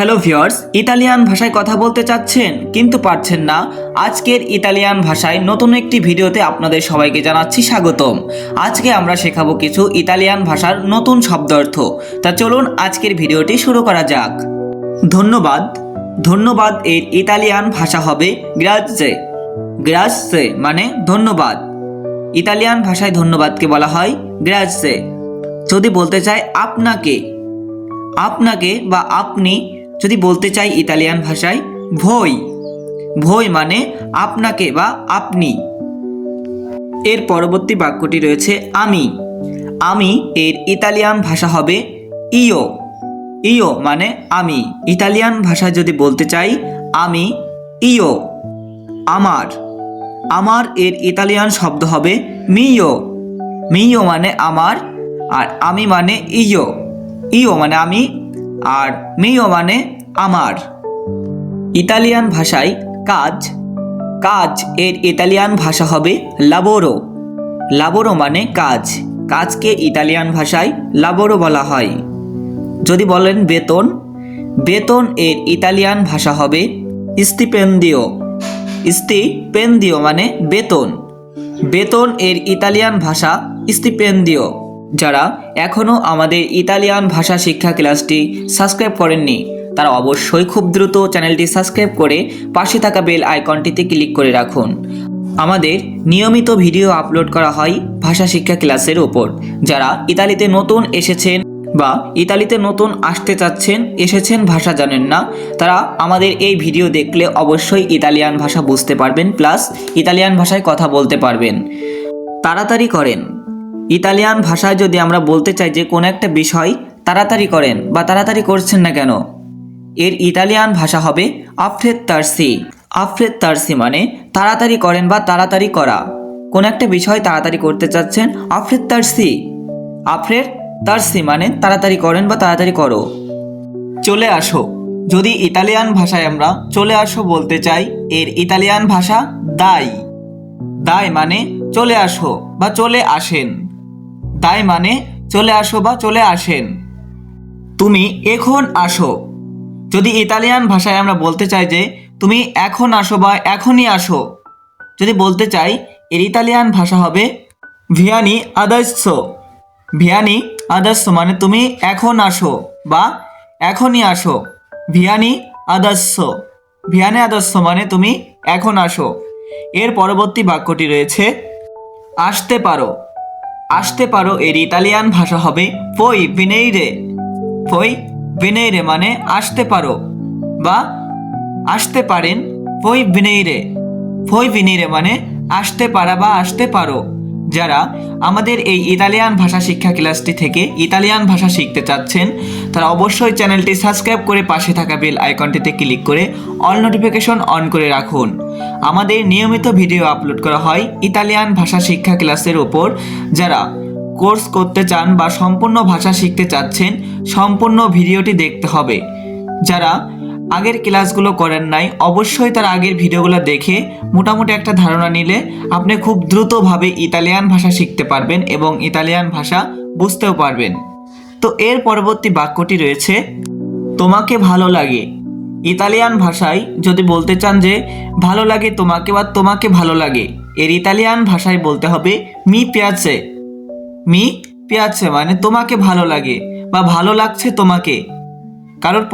Hello viewers, Italian ভাষায় কথা বলতে চাচ্ছেন কিন্তু পারছেন না। আজকের ইতালিয়ান ভাষায় নতুন একটি ভিডিওতে আপনাদের সবাইকে জানাচ্ছি স্বাগতম। আজকে আমরা শেখাবো কিছু ইতালিয়ান ভাষার নতুন শব্দার্থ। তা চলুন আজকের ভিডিওটি শুরু করা যাক। ধন্যবাদ। ধন্যবাদ এর ইতালিয়ান ভাষা হবে গ্রাজে। গ্রাজে মানে ধন্যবাদ। ইতালিয়ান ভাষায় ধন্যবাদকে বলা হয় গ্রাজে। যদি বলতে চাই আপনাকে, আপনাকে বা আপনি যদি বলতে চাই ইতালিয়ান ভাষায় ভই। ভই মানে আপনাকে বা আপনি। এর পরবর্তী বাক্যটি রয়েছে আমি। আমি এর ইতালিয়ান ভাষা হবে ইও। ইও মানে আমি। ইতালিয়ান ভাষায় যদি বলতে চাই আমি ইও। আমার। আমার এর ইতালিয়ান শব্দ হবে মিও। মিও মানে আমার, আর আমি মানে ইও। ইও মানে আমি, আর মিও মানে আমার। ইতালিয়ান ভাষায় কাজ। কাজ এর ইতালিয়ান ভাষা হবে লাবোরো। লাবোরো মানে কাজ। কাজকে ইতালিয়ান ভাষায় লাবোরো বলা হয়। যদি বলেন বেতন, বেতন এর ইতালিয়ান ভাষা হবে স্টিপেন্দিও। স্টিপেন্দিও মানে বেতন। বেতন এর ইতালিয়ান ভাষা স্টিপেন্দিও। যারা এখনও আমাদের ইতালিয়ান ভাষা শিক্ষা ক্লাসটি সাবস্ক্রাইব করেননি তারা অবশ্যই খুব দ্রুত চ্যানেলটি সাবস্ক্রাইব করে পাশে থাকা বেল আইকনটিতে ক্লিক করে রাখুন। আমাদের নিয়মিত ভিডিও আপলোড করা হয় ভাষা শিক্ষা ক্লাসের ওপর। যারা ইতালিতে নতুন এসেছেন বা ইতালিতে নতুন আসতে চাচ্ছেন, এসেছেন ভাষা জানেন না, তারা আমাদের এই ভিডিও দেখলে অবশ্যই ইতালিয়ান ভাষা বুঝতে পারবেন, প্লাস ইতালিয়ান ভাষায় কথা বলতে পারবেন। তাড়াতাড়ি করেন। ইতালিয়ান ভাষায় যদি আমরা বলতে চাই যে কোনো একটা বিষয় তাড়াতাড়ি করেন বা তাড়াতাড়ি করছেন না কেন, এর ইতালিয়ান ভাষা হবে আফ্রেত্তারসি। আফ্রেত্তারসি মানে তাড়াতাড়ি করেন বা তাড়াতাড়ি করা। কোন একটা বিষয় তাড়াতাড়ি করতে চাচ্ছেন, আফ্রেত্তারসি। আফ্রেত্তারসি মানে তাড়াতাড়ি করেন বা তাড়াতাড়ি করো। চলে আসো। যদি ইতালিয়ান ভাষায় আমরা চলে আসো বলতে চাই, এর ইতালিয়ান ভাষা দাই। দাই মানে চলে আসো বা চলে আসেন। দাই মানে চলে আসো বা চলে আসেন। তুমি এখন আসো। যদি ইতালিয়ান ভাষায় আমরা বলতে চাই যে তুমি এখন আসো বা এখনই আসো, যদি বলতে চাই, এর ইতালিয়ান ভাষা হবে ভিয়ানি আদাস্যো। ভিয়ানি আদাস্যো মানে তুমি এখন আসো বা এখনই আসো। ভিয়ানি আদাস্যো। ভিয়ানি আদাস্যো মানে তুমি এখন আসো। এর পরবর্তী বাক্যটি রয়েছে আসতে পারো। আসতে পারো এর ইতালিয়ান ভাষা হবে পই ভিনেইরে। পই ভিনেইরে মানে আসতে পারো বা আসতে পারেন। পই ভিনেইরে। পই ভিনেইরে মানে আসতে পারা বা আসতে পারো। যারা আমাদের এই ইতালিয়ান ভাষা শিক্ষা ক্লাসটি থেকে ইতালিয়ান ভাষা শিখতে চাচ্ছেন তারা অবশ্যই চ্যানেলটি সাবস্ক্রাইব করে পাশে থাকা বেল আইকনটিতে ক্লিক করে অল নোটিফিকেশন অন করে রাখুন। আমাদের নিয়মিত ভিডিও আপলোড করা হয় ইতালিয়ান ভাষা শিক্ষা ক্লাসের ওপর। যারা কোর্স করতে চান বা সম্পূর্ণ ভাষা শিখতে চাচ্ছেন, সম্পূর্ণ ভিডিওটি দেখতে হবে। যারা আগের ক্লাসগুলো করেন নাই, অবশ্যই তার আগের ভিডিওগুলো দেখে মোটামুটি একটা ধারণা নিলে আপনি খুব দ্রুতভাবে ইতালিয়ান ভাষা শিখতে পারবেন এবং ইতালিয়ান ভাষা বুঝতেও পারবেন। তো এর পরবর্তী বাক্যটি রয়েছে তোমাকে ভালো লাগে। ইতালিয়ান ভাষায় যদি বলতে চান যে ভালো লাগে তোমাকে বা তোমাকে ভালো লাগে, এর ইতালিয়ান ভাষায় বলতে হবে মি পিয়াচে। মি পিয়াচে মানে তোমাকে ভালো লাগে বা ভালো লাগছে তোমাকে। কারোর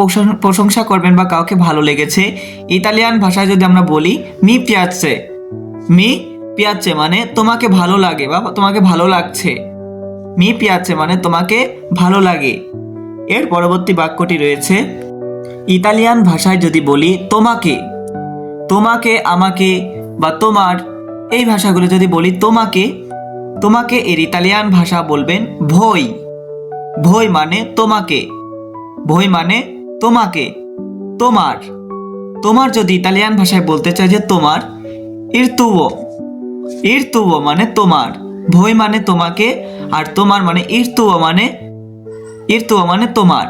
প্রশংসা করবেন বা কাউকে ভালো লেগেছে, ইতালিয়ান ভাষায় যদি আমরা বলি মি পিয়াচে। মি পিয়াচে মানে তোমাকে ভালো লাগে বা তোমাকে ভালো লাগছে। মি পিয়াচে মানে তোমাকে ভালো লাগে। এর পরবর্তী বাক্যটি রয়েছে ইতালিয়ান ভাষায় যদি বলি তোমাকে। তোমাকে, আমাকে বা তোমার, এই ভাষাগুলো যদি বলি তোমাকে, তোমাকে এর ইতালিয়ান ভাষা বলবেন ভই। ভই মানে তোমাকে। ভই মানে তোমাকে। তোমার। তোমার যদি ইতালিয়ান ভাষায় বলতে চাই যে তোমার, ইরতুও। ইরতুও মানে তোমার। ভই মানে তোমাকে, আর তোমার মানে ইরতুও মানে, ইরতুও মানে তোমার।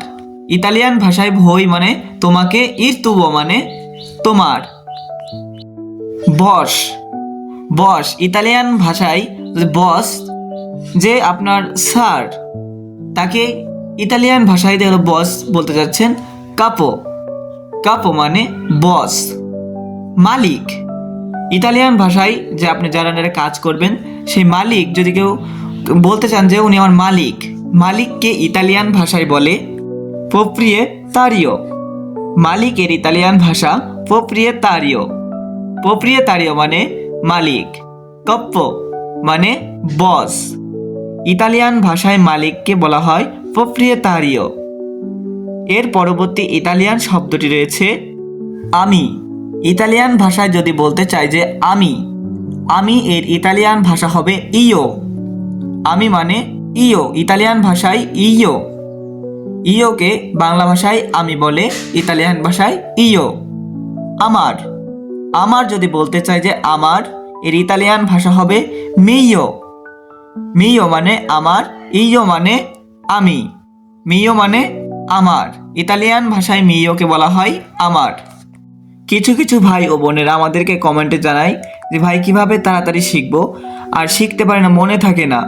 ইতালিয়ান ভাষায় ভই মানে তোমাকে, ইরতুও মানে তোমার। বস। বস ইতালিয়ান ভাষায় বস যে আপনার স্যার, তাকে ইতালিয়ান ভাষায় বস বলতে যাচ্ছেন কাপো। কাপো মানে বস। মালিক, ইতালিয়ান ভাষায় যে আপনি যারা আন্ডারে কাজ করবেন সেই মালিক, যদি কেউ বলতে চান যে উনি আমার মালিক, মালিককে ইতালিয়ান ভাষায় বলে প্রোপ্রিয়েতারিও। মালিকের ইতালিয়ান ভাষা প্রোপ্রিয়েতারিও। প্রোপ্রিয়েতারিও মানে মালিক। কপ্পো মানে বস। ইতালিয়ান ভাষায় মালিককে বলা হয় প্রোপ্রিয়েতারিও। এর পরবর্তী ইতালিয়ান শব্দটি রয়েছে আমি। ইতালিয়ান ভাষায় যদি বলতে চাই যে আমি এর ইতালিয়ান ভাষা হবে ইয়ো। আমি মানে ইয়ো, ইতালিয়ান ভাষায় ইয়ো। ইয়োকে বাংলা ভাষায় আমি বলে, ইতালিয়ান ভাষায় ইয়ো। আমার যদি বলতে চাই যে আমার, এর ইতালিয়ান ভাষা হবে মিয়ো। মিয়ো মানে আমার, ইয়ো মানে আমি। মিয়ো মানে আমার, ইতালিয়ান ভাষায় মিয়োকে বলা হয় আমার। কিছু কিছু ভাই ও বোনেরা আমাদেরকে কমেন্টে জানায় যে ভাই কিভাবে তাড়াতাড়ি শিখবো, আর শিখতে পারে না, মনে থাকে না।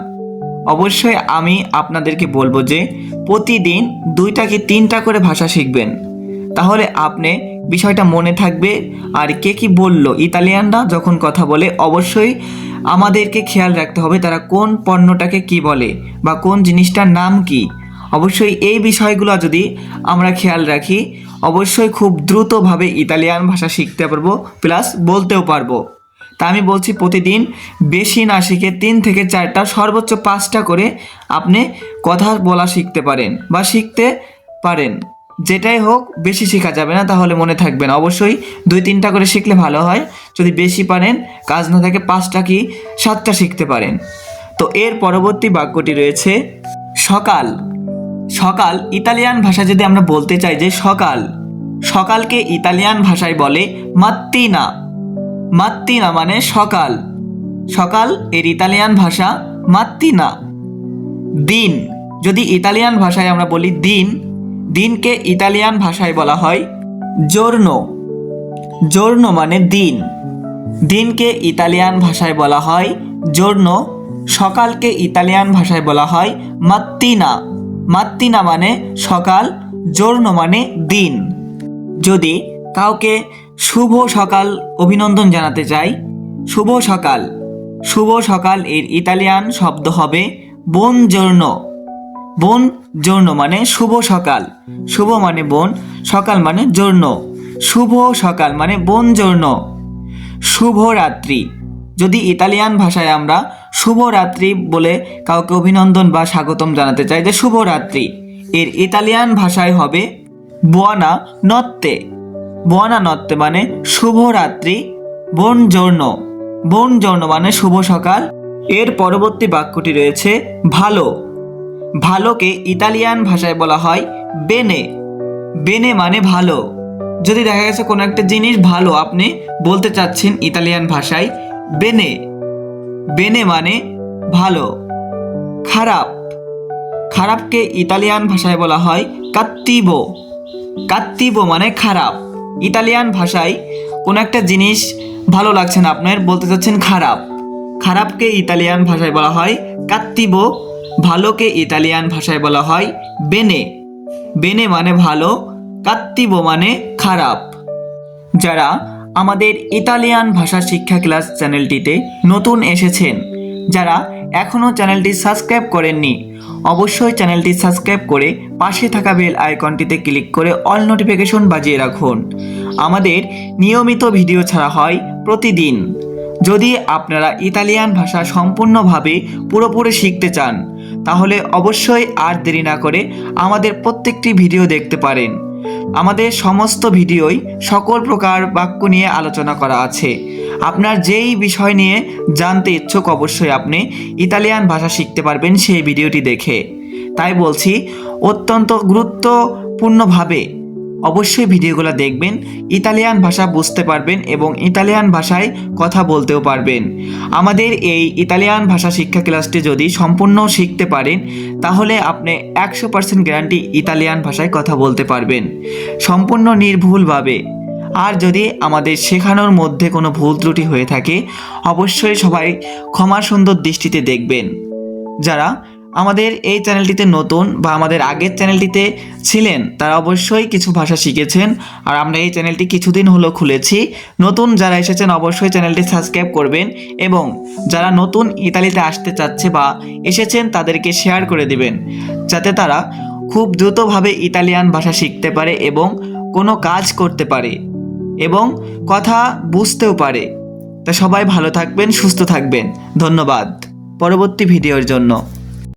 অবশ্যই আমি আপনাদেরকে বলবো যে প্রতিদিন 2টা কি 3টা করে ভাষা শিখবেন, তাহলে আপনি বিষয়টা মনে থাকবে। আর কে কি বলল, ইতালিয়ানরা যখন কথা বলে অবশ্যই আমাদেরকে খেয়াল রাখতে হবে তারা কোন পণ্যটাকে কি বলে বা কোন জিনিসটার নাম কি। অবশ্যই এই বিষয়গুলো যদি আমরা খেয়াল রাখি অবশ্যই খুব দ্রুতভাবে ইতালিয়ান ভাষা শিখতে পারবো, প্লাস বলতেও পারবো। তা আমি বলছি প্রতিদিন বেশি না শিখে 3 থেকে 4টা সর্বোচ্চ 5টা করে আপনি কথা বলা শিখতে পারেন বা শিখতে পারেন। যেটাই হোক, বেশি শেখা যাবে না, তাহলে মনে থাকবে না। অবশ্যই 2-3টা করে শিখলে ভালো হয়। যদি বেশি পারেন, কাজ না থাকে 5টা কি 7টা শিখতে পারেন। তো এর পরবর্তী বাক্যটি রয়েছে সকাল। সকাল ইতালিয়ান ভাষায় যদি আমরা বলতে চাই যে সকাল, সকালকে ইতালিয়ান ভাষায় বলে মাত্তিনা। মাত্তিনা মানে সকাল। সকাল এর ইতালিয়ান ভাষা মাত্তিনা। দিন, যদি ইতালিয়ান ভাষায় আমরা বলি দিন, দিনকে ইতালিয়ান ভাষায় বলা হয় জোর্নো। জোর্নো মানে দিন, দিনকে ইতালিয়ান ভাষায় বলা হয় জোর্নো। সকালকে ইতালিয়ান ভাষায় বলা হয় মাত্তিনা। মাত্তিনা মানে সকাল, জোর্নো মানে দিন। যদি কাউকে শুভ সকাল অভিনন্দন জানাতে চাই, শুভ সকাল, শুভ সকাল এর ইতালিয়ান শব্দ হবে বুনজোর্নো। বুনজোর্নো মানে শুভ সকাল। শুভ মানে বোন, সকাল মানে জোর্নো। শুভ সকাল মানে বুনজোর্নো। শুভরাত্রি, যদি ইতালিয়ান ভাষায় আমরা শুভরাত্রি বলে কাউকে অভিনন্দন বা স্বাগতম জানাতে চাই যে শুভরাত্রি, এর ইতালিয়ান ভাষায় হবে বুয়ানা নত্তে। বুয়ানা নত্তে মানে শুভরাত্রি। বুনজোর্নো, বুনজোর্নো মানে শুভ সকাল। এর পরবর্তী বাক্যটি রয়েছে ভালো। ভালোকে ইতালিয়ান ভাষায় বলা হয় বেনে। বেনে মানে ভালো। যদি দেখা গেছে কোনো একটা জিনিস ভালো আপনি বলতে চাচ্ছেন ইতালিয়ান ভাষায় বেনে। বেনে মানে ভালো। খারাপ, খারাপকে ইতালিয়ান ভাষায় বলা হয় কাত্তিবো। কাত্তিবো মানে খারাপ। ইতালিয়ান ভাষায় কোনো একটা জিনিস ভালো লাগছে না আপনার, বলতে চাচ্ছেন খারাপ, খারাপকে ইতালিয়ান ভাষায় বলা হয় কাত্তিবো। ভালোকে ইতালিয়ান ভাষায় বলা হয় বেনে। বেনে মানে ভালো, কাত্তিবো মানে খারাপ। যারা আমাদের ইতালিয়ান ভাষা শিক্ষা ক্লাস চ্যানেলটিতে নতুন এসেছেন, যারা এখনও চ্যানেলটি সাবস্ক্রাইব করেননি, অবশ্যই চ্যানেলটি সাবস্ক্রাইব করে পাশে থাকা বেল আইকনটিতে ক্লিক করে অল নোটিফিকেশন বাজিয়ে রাখুন। আমাদের নিয়মিত ভিডিও ছাড়া হয় প্রতিদিন। যদি আপনারা ইতালিয়ান ভাষা সম্পূর্ণভাবে পুরোপুরি শিখতে চান তাহলে অবশ্যই আর দেরি না করে আমাদের প্রত্যেকটি ভিডিও দেখতে পারেন। আমাদের সমস্ত ভিডিওই সকল প্রকার বাক্য নিয়ে আলোচনা করা আছে। আপনার যেই বিষয় নিয়ে জানতে ইচ্ছুক অবশ্যই আপনি ইতালিয়ান ভাষা শিখতে পারবেন সেই ভিডিওটি দেখে। তাই বলছি অত্যন্ত গুরুত্বপূর্ণভাবে অবশ্যই ভিডিওগুলো দেখবেন, ইতালিয়ান ভাষা বুঝতে পারবেন এবং ইতালিয়ান ভাষায় কথা বলতেও পারবেন। আমাদের এই ইতালিয়ান ভাষা শিক্ষা ক্লাসটি যদি সম্পূর্ণ শিখতে পারেন তাহলে আপনি 100% গ্যারান্টি ইতালিয়ান ভাষায় কথা বলতে পারবেন সম্পূর্ণ নির্ভুলভাবে। আর যদি আমাদের শেখানোর মধ্যে কোনো ভুল ত্রুটি হয়ে থাকে অবশ্যই সবাই ক্ষমা সুন্দর দৃষ্টিতে দেখবেন। যারা আমাদের এই চ্যানেলটিতে নতুন বা আমাদের আগের চ্যানেলটিতে ছিলেন তারা অবশ্যই কিছু ভাষা শিখেছেন। আর আমরা এই চ্যানেলটি কিছুদিন হলো খুলেছি। নতুন যারা এসেছেন অবশ্যই চ্যানেলটি সাবস্ক্রাইব করবেন এবং যারা নতুন ইতালিতে আসতে চাচ্ছে বা এসেছেন তাদেরকে শেয়ার করে দিবেন, যাতে তারা খুব দ্রুতভাবে ইতালিয়ান ভাষা শিখতে পারে এবং কোনো কাজ করতে পারে এবং কথা বুঝতেও পারে। তা সবাই ভালো থাকবেন, সুস্থ থাকবেন। ধন্যবাদ পরবর্তী ভিডিওর জন্য।